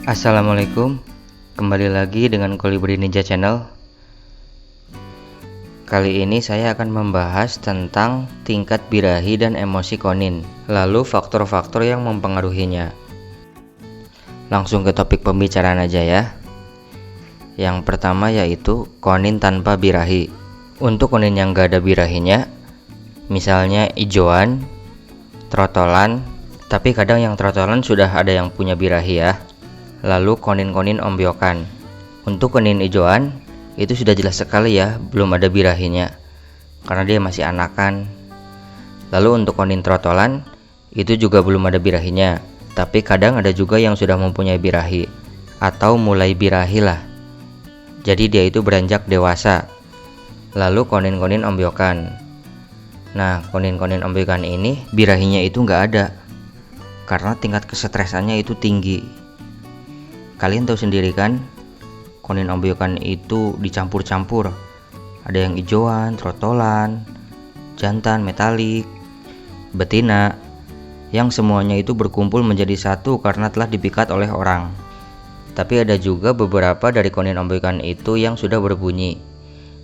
Assalamualaikum, kembali lagi dengan Kolibri Ninja Channel. Kali ini saya akan membahas tentang tingkat birahi dan emosi konin, lalu faktor-faktor yang mempengaruhinya. Langsung ke topik pembicaraan aja ya. Yang pertama yaitu konin tanpa birahi. Untuk konin yang gak ada birahinya, misalnya ijoan, trotolan, tapi kadang yang trotolan sudah ada yang punya birahi ya. Lalu konin-konin ombyokan. Untuk konin ijoan itu sudah jelas sekali ya, belum ada birahinya karena dia masih anakan. Lalu untuk konin trotolan itu juga belum ada birahinya, tapi kadang ada juga yang sudah mempunyai birahi atau mulai birahi lah. Jadi dia itu beranjak dewasa. Lalu konin-konin ombyokan. Nah, konin-konin ombyokan ini birahinya itu nggak ada karena tingkat kesetresannya itu tinggi. Kalian tahu sendiri kan, konin ombyokan itu dicampur-campur. Ada yang ijoan, trotolan, jantan, metalik, betina, yang semuanya itu berkumpul menjadi satu karena telah dipikat oleh orang. Tapi ada juga beberapa dari konin ombyokan itu yang sudah berbunyi.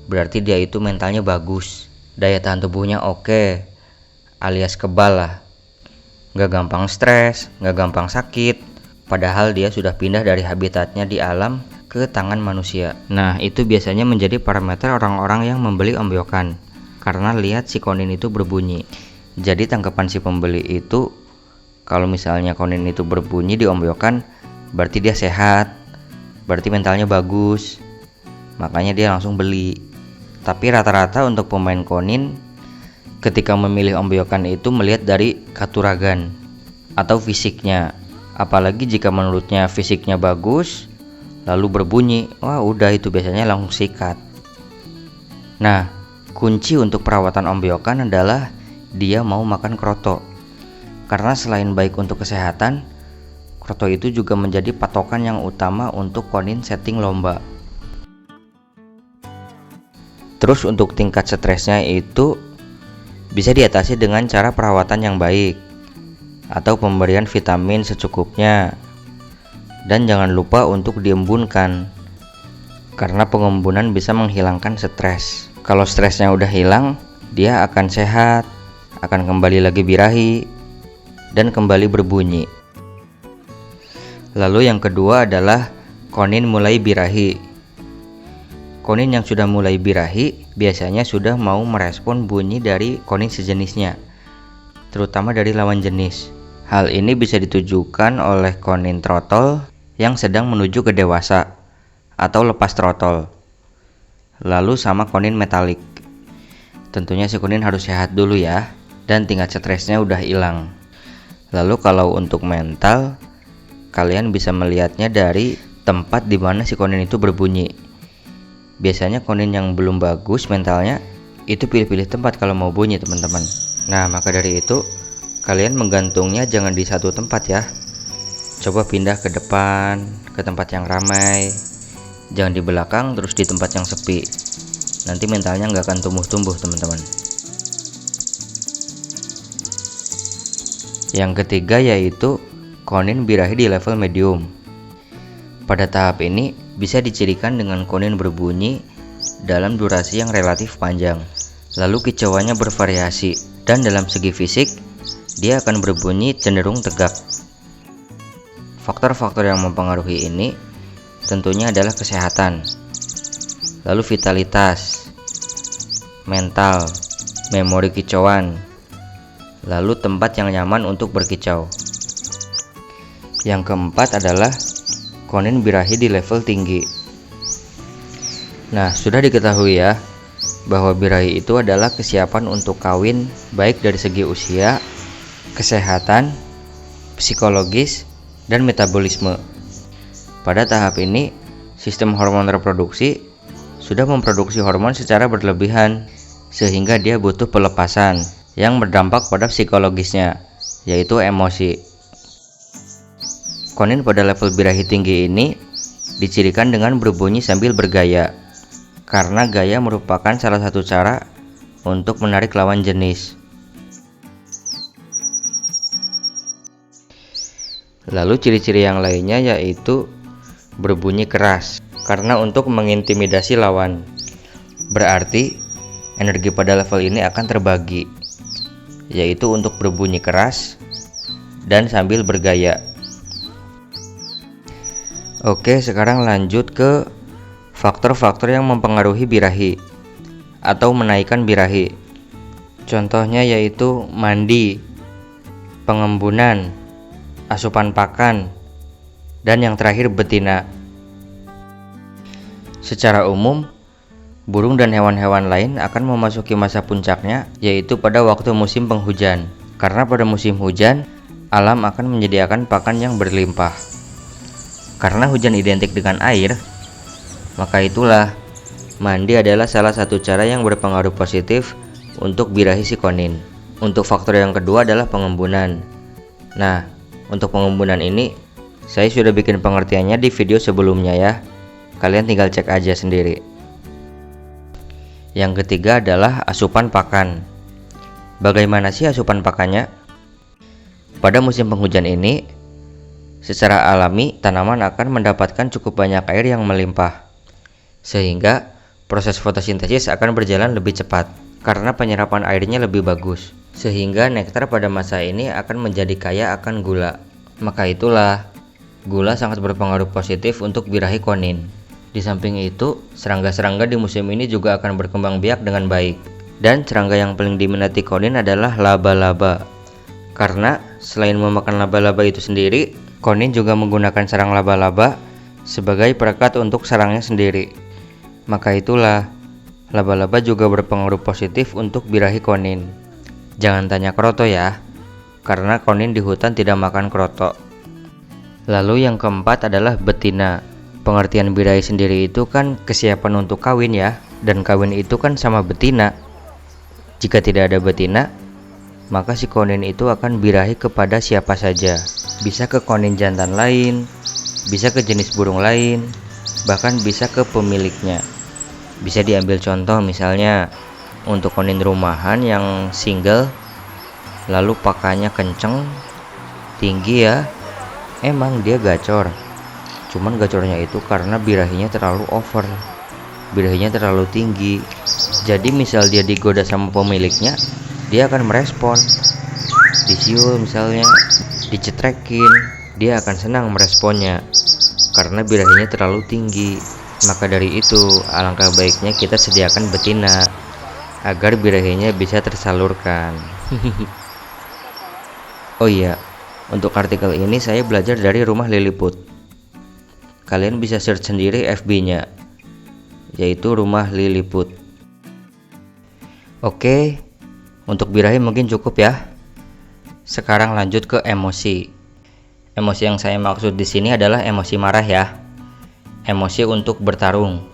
Berarti dia itu mentalnya bagus, daya tahan tubuhnya oke, alias kebal lah. Gak gampang stres, gak gampang sakit. Padahal dia sudah pindah dari habitatnya di alam ke tangan manusia. Nah, itu biasanya menjadi parameter orang-orang yang membeli ombyokan karena lihat si konin itu berbunyi. Jadi tanggapan si pembeli itu, kalau misalnya konin itu berbunyi di ombyokan, berarti dia sehat, berarti mentalnya bagus, makanya dia langsung beli. Tapi rata-rata untuk pemain konin ketika memilih ombyokan itu melihat dari katuragan atau fisiknya. Apalagi jika menurutnya fisiknya bagus lalu berbunyi, wah udah itu biasanya langsung sikat. Nah, kunci untuk perawatan ombyokan adalah dia mau makan kroto. Karena selain baik untuk kesehatan, kroto itu juga menjadi patokan yang utama untuk konin setting lomba. Terus untuk tingkat stresnya itu bisa diatasi dengan cara perawatan yang baik atau pemberian vitamin secukupnya, dan jangan lupa untuk diembunkan karena pengembunan bisa menghilangkan stres. Kalau stresnya udah hilang, dia akan sehat, akan kembali lagi birahi dan kembali berbunyi. Lalu yang kedua adalah konin mulai birahi. Konin yang sudah mulai birahi biasanya sudah mau merespon bunyi dari konin sejenisnya, terutama dari lawan jenis. Hal ini bisa ditujukan oleh konin trotol yang sedang menuju ke dewasa atau lepas trotol. Lalu sama konin metalik. Tentunya si konin harus sehat dulu ya, dan tingkat stresnya udah hilang. Lalu kalau untuk mental, kalian bisa melihatnya dari tempat di mana si konin itu berbunyi. Biasanya konin yang belum bagus mentalnya itu pilih-pilih tempat kalau mau bunyi, teman-teman. Nah, maka dari itu kalian menggantungnya jangan di satu tempat ya. Coba pindah ke depan, ke tempat yang ramai. Jangan di belakang terus di tempat yang sepi. Nanti mentalnya nggak akan tumbuh-tumbuh, teman-teman. Yang ketiga yaitu konin birahi di level medium. Pada tahap ini bisa dicirikan dengan konin berbunyi dalam durasi yang relatif panjang. Lalu kicauannya bervariasi, dan dalam segi fisik dia akan berbunyi cenderung tegak. Faktor-faktor yang mempengaruhi ini tentunya adalah kesehatan, lalu vitalitas, mental, memori kicauan, lalu tempat yang nyaman untuk berkicau. Yang keempat adalah konin birahi di level tinggi. Nah, sudah diketahui ya bahwa birahi itu adalah kesiapan untuk kawin baik dari segi usia, kesehatan, psikologis, dan metabolisme. Pada tahap ini, sistem hormon reproduksi sudah memproduksi hormon secara berlebihan sehingga dia butuh pelepasan yang berdampak pada psikologisnya, yaitu emosi. Konin pada level birahi tinggi ini dicirikan dengan berbunyi sambil bergaya, karena gaya merupakan salah satu cara untuk menarik lawan jenis. Lalu ciri-ciri yang lainnya yaitu berbunyi keras, karena untuk mengintimidasi lawan. Berarti energi pada level ini akan terbagi, yaitu untuk berbunyi keras dan sambil bergaya. Oke, sekarang lanjut ke faktor-faktor yang mempengaruhi birahi atau menaikkan birahi. Contohnya yaitu mandi, pengembunan, asupan pakan, dan yang terakhir betina. Secara umum, burung dan hewan-hewan lain akan memasuki masa puncaknya yaitu pada waktu musim penghujan. Karena pada musim hujan, alam akan menyediakan pakan yang berlimpah. Karena hujan identik dengan air, maka itulah mandi adalah salah satu cara yang berpengaruh positif untuk birahi si konin. Untuk faktor yang kedua adalah pengembunan. Nah, untuk pengembunan ini saya sudah bikin pengertiannya di video sebelumnya ya. Kalian tinggal cek aja sendiri. Yang ketiga adalah asupan pakan. Bagaimana sih asupan pakannya? Pada musim penghujan ini, secara alami tanaman akan mendapatkan cukup banyak air yang melimpah, sehingga proses fotosintesis akan berjalan lebih cepat karena penyerapan airnya lebih bagus, sehingga nektar pada masa ini akan menjadi kaya akan gula. Maka itulah gula sangat berpengaruh positif untuk birahi konin. Di samping itu, serangga-serangga di musim ini juga akan berkembang biak dengan baik. Dan serangga yang paling diminati konin adalah laba-laba. Karena selain memakan laba-laba itu sendiri, konin juga menggunakan sarang laba-laba sebagai perekat untuk sarangnya sendiri. Maka itulah, laba-laba juga berpengaruh positif untuk birahi konin. Jangan tanya kroto ya, karena konin di hutan tidak makan kroto. Lalu yang keempat adalah betina. Pengertian birahi sendiri itu kan kesiapan untuk kawin ya, dan kawin itu kan sama betina. Jika tidak ada betina, maka si konin itu akan birahi kepada siapa saja. Bisa ke konin jantan lain, bisa ke jenis burung lain, bahkan bisa ke pemiliknya. Bisa diambil contoh misalnya untuk konin rumahan yang single, lalu pakannya kenceng, tinggi ya, emang dia gacor. Cuman gacornya itu karena birahinya terlalu over, birahinya terlalu tinggi. Jadi misal dia digoda sama pemiliknya, dia akan merespon. Disiul misalnya, dicetrekin, dia akan senang meresponnya karena birahinya terlalu tinggi. Maka dari itu, alangkah baiknya kita sediakan betina agar birahinya bisa tersalurkan. Oh iya, untuk artikel ini saya belajar dari Rumah Liliput. Kalian bisa search sendiri FB-nya, yaitu Rumah Liliput. Oke, untuk birahi mungkin cukup ya. Sekarang lanjut ke emosi. Emosi yang saya maksud di sini adalah emosi marah ya. Emosi untuk bertarung.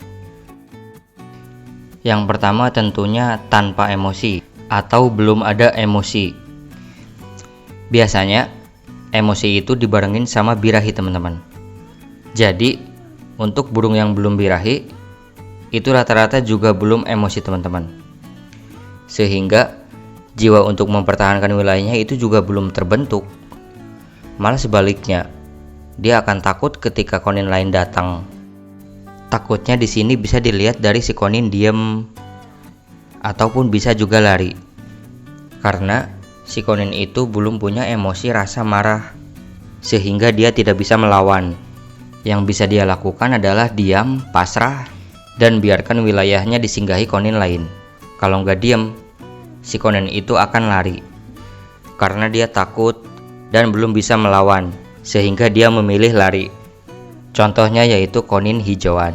Yang pertama tentunya tanpa emosi atau belum ada emosi. Biasanya emosi itu dibarengin sama birahi teman-teman. Jadi untuk burung yang belum birahi itu rata-rata juga belum emosi teman-teman. Sehingga jiwa untuk mempertahankan wilayahnya itu juga belum terbentuk. Malah sebaliknya, dia akan takut ketika konin lain datang. Takutnya di sini bisa dilihat dari si konin diem ataupun bisa juga lari. Karena si konin itu belum punya emosi rasa marah, sehingga dia tidak bisa melawan. Yang bisa dia lakukan adalah diam, pasrah, dan biarkan wilayahnya disinggahi konin lain. Kalau nggak diam, si konin itu akan lari karena dia takut dan belum bisa melawan, sehingga dia memilih lari. Contohnya yaitu konin hijauan.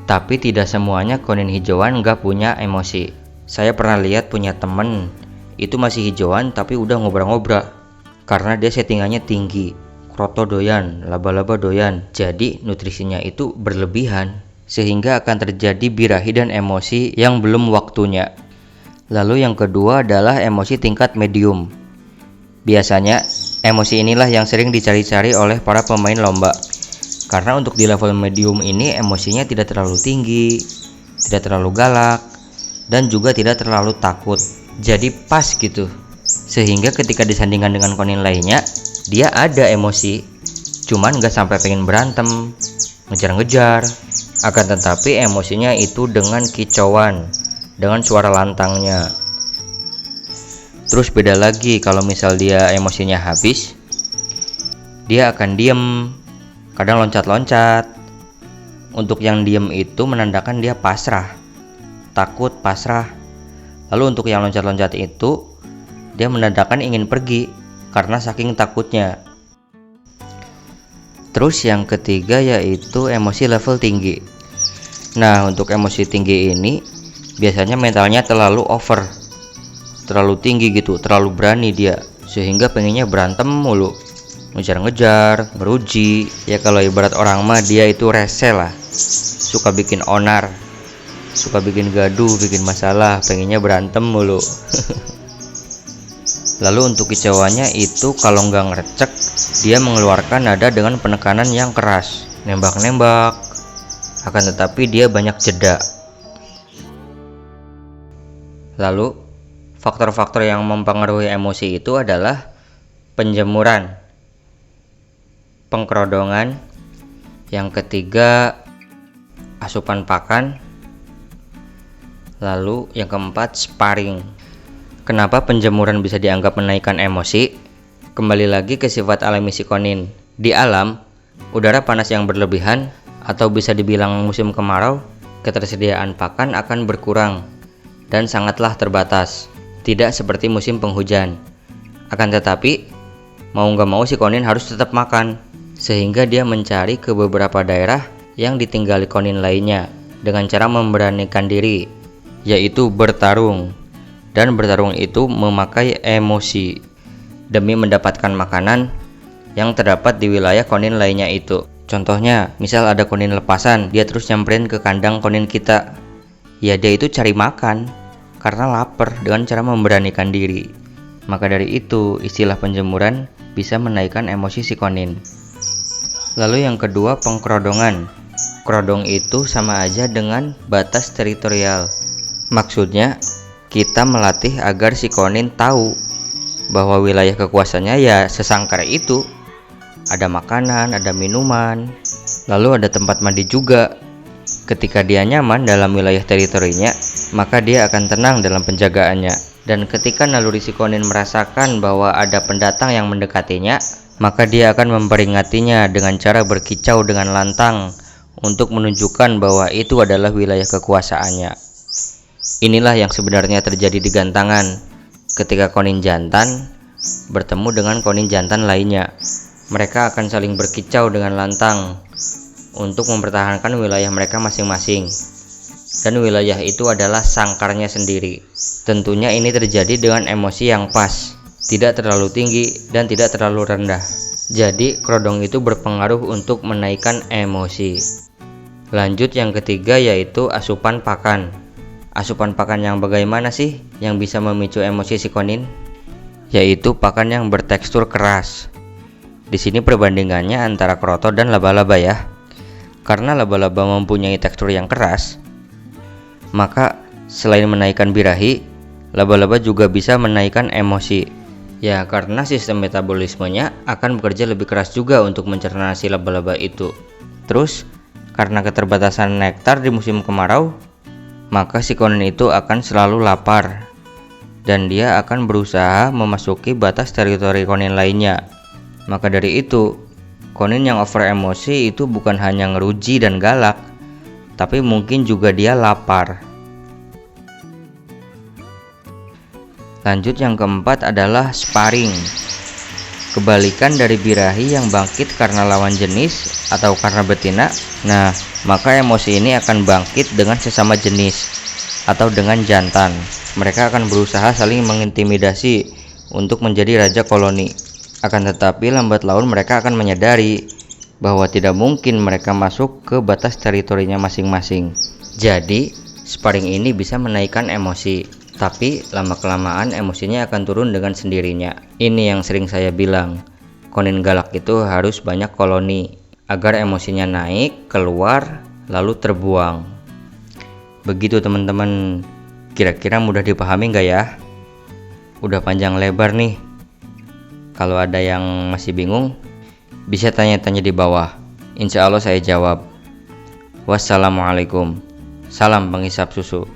Tapi tidak semuanya konin hijauan nggak punya emosi. Saya pernah lihat punya temen itu masih hijauan tapi udah ngobrak-ngobrak karena dia settingannya tinggi. Kroto doyan, laba-laba doyan. Jadi nutrisinya itu berlebihan, sehingga akan terjadi birahi dan emosi yang belum waktunya. Lalu yang kedua adalah emosi tingkat medium. Biasanya emosi inilah yang sering dicari-cari oleh para pemain lomba. Karena untuk di level medium ini emosinya tidak terlalu tinggi, tidak terlalu galak, dan juga tidak terlalu takut. Jadi pas gitu. Sehingga ketika disandingkan dengan konin lainnya, dia ada emosi, cuman nggak sampai pengen berantem, ngejar-ngejar. Akan tetapi emosinya itu dengan kicauan, dengan suara lantangnya. Terus beda lagi kalau misal dia emosinya habis, dia akan diem, kadang loncat-loncat. Untuk yang diem itu menandakan dia pasrah, takut, pasrah. Lalu untuk yang loncat-loncat itu, dia menandakan ingin pergi karena saking takutnya. Terus yang ketiga yaitu emosi level tinggi. Nah, untuk emosi tinggi ini biasanya mentalnya terlalu over, terlalu tinggi gitu, terlalu berani dia, sehingga pengennya berantem mulu, ngejar-ngejar, ngeruji. Ya kalau ibarat orang mah dia itu rese lah, suka bikin onar, suka bikin gaduh, bikin masalah, pengennya berantem mulu. Lalu untuk kicauannya itu kalau nggak ngerecek, dia mengeluarkan nada dengan penekanan yang keras, nembak-nembak. Akan tetapi dia banyak jeda. Lalu faktor-faktor yang mempengaruhi emosi itu adalah penjemuran, pengkerodongan, yang ketiga asupan pakan, lalu yang keempat sparring. Kenapa penjemuran bisa dianggap menaikkan emosi? Kembali lagi ke sifat alami si konin. Di alam, udara panas yang berlebihan atau bisa dibilang musim kemarau, ketersediaan pakan akan berkurang dan sangatlah terbatas, tidak seperti musim penghujan. Akan tetapi, mau nggak mau si konin harus tetap makan, sehingga dia mencari ke beberapa daerah yang ditinggali konin lainnya dengan cara memberanikan diri, yaitu bertarung. Dan bertarung itu memakai emosi demi mendapatkan makanan yang terdapat di wilayah konin lainnya itu. Contohnya, misal ada konin lepasan, dia terus nyamperin ke kandang konin kita. Ya dia itu cari makan karena lapar dengan cara memberanikan diri. Maka dari itu, istilah penjemuran bisa menaikkan emosi si konin. Lalu yang kedua, pengkerodongan. Kerodong itu sama aja dengan batas teritorial. Maksudnya, kita melatih agar si konin tahu bahwa wilayah kekuasaannya ya sesangkar itu. Ada makanan, ada minuman, lalu ada tempat mandi juga. Ketika dia nyaman dalam wilayah teritorinya, maka dia akan tenang dalam penjagaannya. Dan ketika naluri si konin merasakan bahwa ada pendatang yang mendekatinya, maka dia akan memperingatinya dengan cara berkicau dengan lantang untuk menunjukkan bahwa itu adalah wilayah kekuasaannya. Inilah yang sebenarnya terjadi di gantangan ketika konin jantan bertemu dengan konin jantan lainnya. Mereka akan saling berkicau dengan lantang untuk mempertahankan wilayah mereka masing-masing. Dan wilayah itu adalah sangkarnya sendiri. Tentunya ini terjadi dengan emosi yang pas, tidak terlalu tinggi dan tidak terlalu rendah. Jadi kerodong itu berpengaruh untuk menaikkan emosi. Lanjut yang ketiga yaitu asupan pakan. Asupan pakan yang bagaimana sih yang bisa memicu emosi si konin? Yaitu pakan yang bertekstur keras. Di sini perbandingannya antara kroto dan laba-laba ya. Karena laba-laba mempunyai tekstur yang keras, maka selain menaikkan birahi, laba-laba juga bisa menaikkan emosi. Ya karena sistem metabolismenya akan bekerja lebih keras juga untuk mencerna si laba-laba itu. Terus karena keterbatasan nektar di musim kemarau, maka si konin itu akan selalu lapar dan dia akan berusaha memasuki batas teritori konin lainnya. Maka dari itu, konin yang over emosi itu bukan hanya ngeruji dan galak, tapi mungkin juga dia lapar. Lanjut yang keempat adalah sparring. Kebalikan dari birahi yang bangkit karena lawan jenis atau karena betina. Nah, maka emosi ini akan bangkit dengan sesama jenis atau dengan jantan. Mereka akan berusaha saling mengintimidasi untuk menjadi raja koloni. Akan tetapi lambat laun mereka akan menyadari bahwa tidak mungkin mereka masuk ke batas teritorinya masing-masing. Jadi, sparring ini bisa menaikkan emosi, tapi lama-kelamaan emosinya akan turun dengan sendirinya. Ini yang sering saya bilang, konin galak itu harus banyak koloni agar emosinya naik, keluar, lalu terbuang. Begitu teman-teman, kira-kira mudah dipahami nggak ya? Udah panjang lebar nih. Kalau ada yang masih bingung, Bisa tanya-tanya di bawah. Insya Allah saya jawab. Wassalamualaikum. Salam penghisap susu.